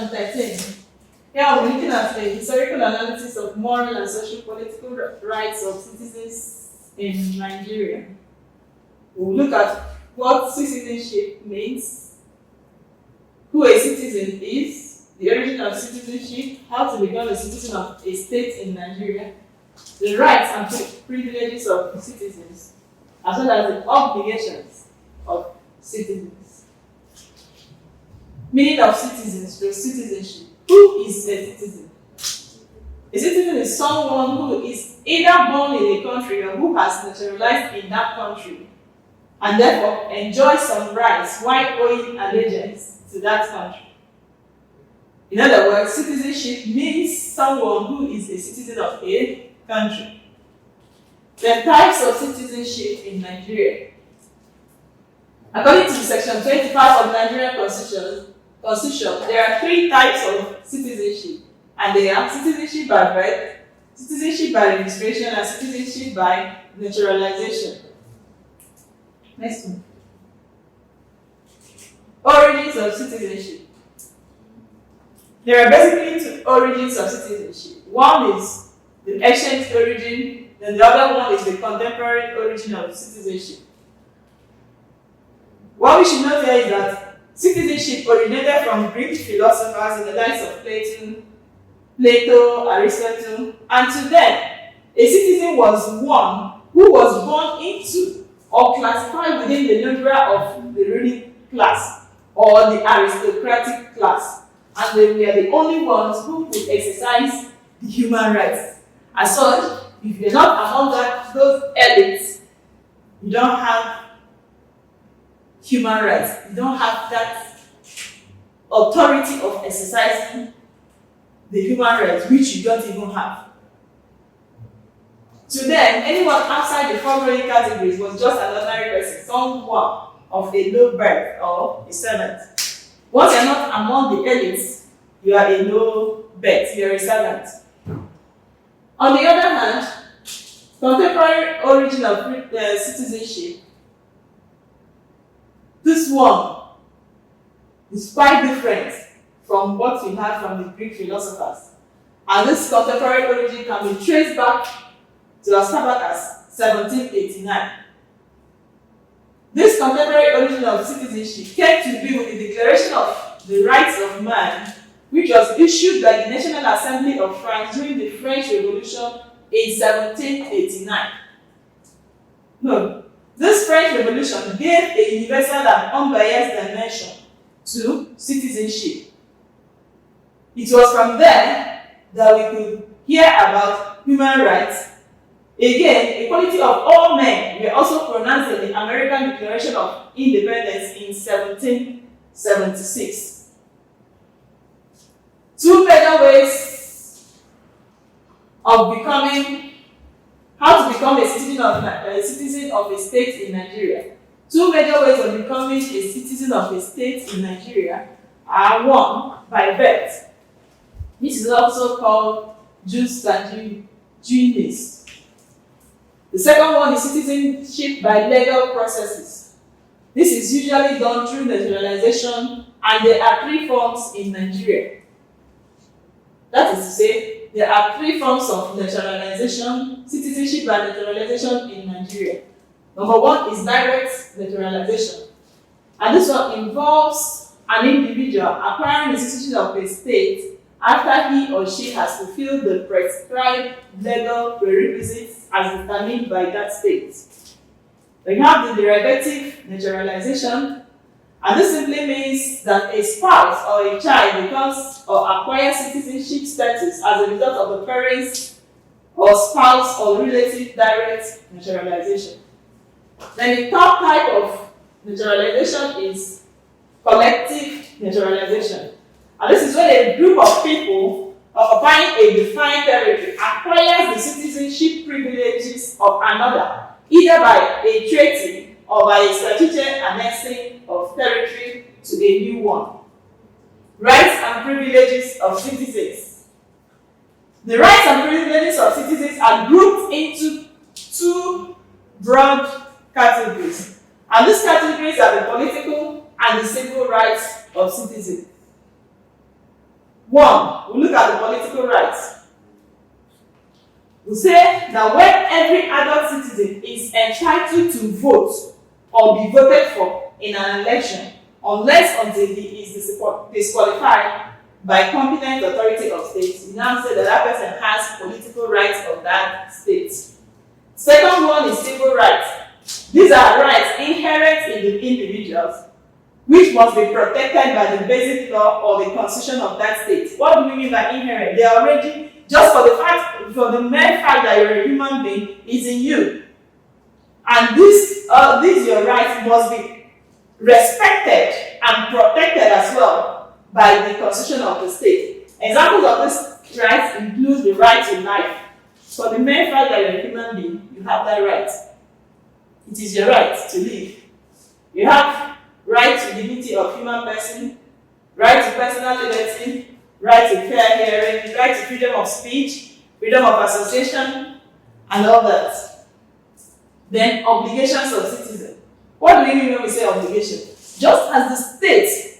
GST113. Here we're looking at the historical analysis of moral and social political rights of citizens in Nigeria. We'll look at what citizenship means, who a citizen is, the origin of citizenship, how to become a citizen of a state in Nigeria, the rights and privileges of citizens, as well as the obligations of citizens. Meaning of citizens to citizenship. Who is a citizen? A citizen is someone who is either born in a country or who has naturalized in that country and therefore enjoys some rights while owing allegiance to that country. In other words, citizenship means someone who is a citizen of a country. The types of citizenship in Nigeria. According to Section 25 of the Nigerian Constitution, there are 3 types of citizenship, and they are citizenship by birth, citizenship by registration, and citizenship by naturalization. Next one. Origins of citizenship. There are basically 2 origins of citizenship. One is the ancient origin, and the other one is the contemporary origin of citizenship. What we should note here is that citizenship originated from Greek philosophers in the likes of Plato, Aristotle, and to them, a citizen was one who was born into or classified within the numera of the ruling class or the aristocratic class, and they were the only ones who could exercise the human rights. As such, if you're not among those elites, you don't have human rights. You don't have that authority of exercising the human rights, which you don't even have. To them, anyone outside the foregoing categories was just an ordinary person, someone of a low birth or a servant. Once you're not among the elites, you are a low birth, you are a servant. On the other hand, contemporary origin of citizenship, this one is quite different from what we have from the Greek philosophers. And this contemporary origin can be traced back to as far back as 1789. This contemporary origin of citizenship came to be with the Declaration of the Rights of Man, which was issued by the National Assembly of France during the French Revolution in 1789. No, this French Revolution gave a universal and unbiased dimension to citizenship. It was from there that we could hear about human rights. Again, equality of all men were also pronounced in the American Declaration of Independence in 1776. 2 major ways of how to become a citizen of a state in Nigeria. 2 major ways of becoming a citizen of a state in Nigeria are: 1, by birth. This is also called jus sanguinis. The second one is citizenship by legal processes. This is usually done through naturalization, and there are 3 forms in Nigeria. That is to say, there are 3 forms of naturalization, citizenship by naturalization in Nigeria. Number 1 is direct naturalization. And this one involves an individual acquiring the citizenship of a state after he or she has fulfilled the prescribed legal prerequisites as determined by that state. We have the derivative naturalization, and this simply means that a spouse or a child becomes or acquires citizenship status as a result of the parents' or spouse or relative direct naturalization. Then the 3rd type of naturalization is collective naturalization. And this is when a group of people occupying a defined territory acquires the citizenship privileges of another, either by a treaty or by a statutory annexing of territory to a new one. Rights and privileges of citizens. The rights and privileges of citizens are grouped into 2 broad categories. And these categories are the political and the civil rights of citizens. One, we look at the political rights. We say that when every adult citizen is entitled to vote or be voted for in an election, unless until he is disqualified by competent authority of state, we now say that that person has political rights of that state. Second one is civil rights. These are rights inherent in the individuals, which must be protected by the basic law or the constitution of that state. What do we mean by inherent? They are already, just for the mere fact that you're a human being, is in you. And these your rights must be respected and protected as well by the constitution of the state. Examples of these rights include the right to life. For the mere fact that you're a human being, you have that right. It is your right to live. You have right to dignity of human person, right to personal liberty, right to fair hearing, right to freedom of speech, freedom of association, and all that. Then obligations of citizens. What do we mean when we say obligation? Just as the state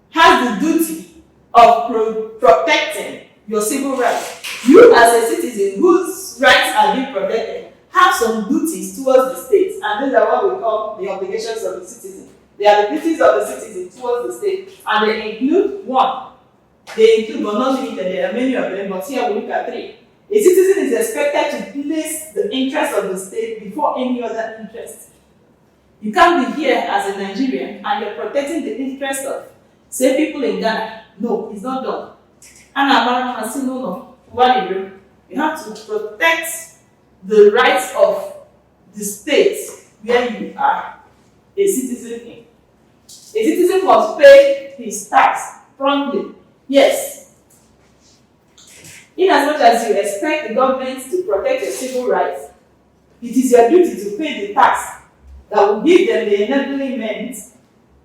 has the duty of protecting your civil rights, you as a citizen whose rights are being protected have some duties towards the state, and these are what we call the obligations of the citizen. They are the duties of the citizen towards the state, and they include one. They include, but not limited, there are many of them, but here we look at three. A citizen is expected to place the interest of the state before any other interest. You can't be here as a Nigerian and you're protecting the interest of, say, people in Ghana. No, it's not done. And no. You have to protect the rights of the state where you are a citizen in. A citizen must pay his tax promptly. Yes. In as much as you expect the government to protect your civil rights, it is your duty to pay the tax that will give them the enabling means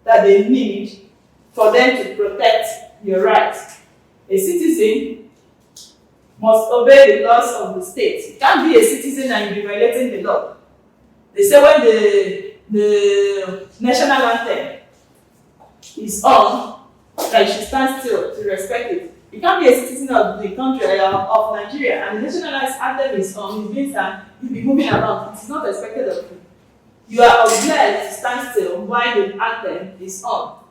that they need for them to protect your rights. A citizen must obey the laws of the state. You can't be a citizen and you'll be violating the law. They say when the national anthem is on, that you should stand still to respect it. You can't be a citizen of the country of Nigeria and the national anthem is on, it means that you'll be moving around. It is not expected of you. You are obliged to stand still while the anthem is on.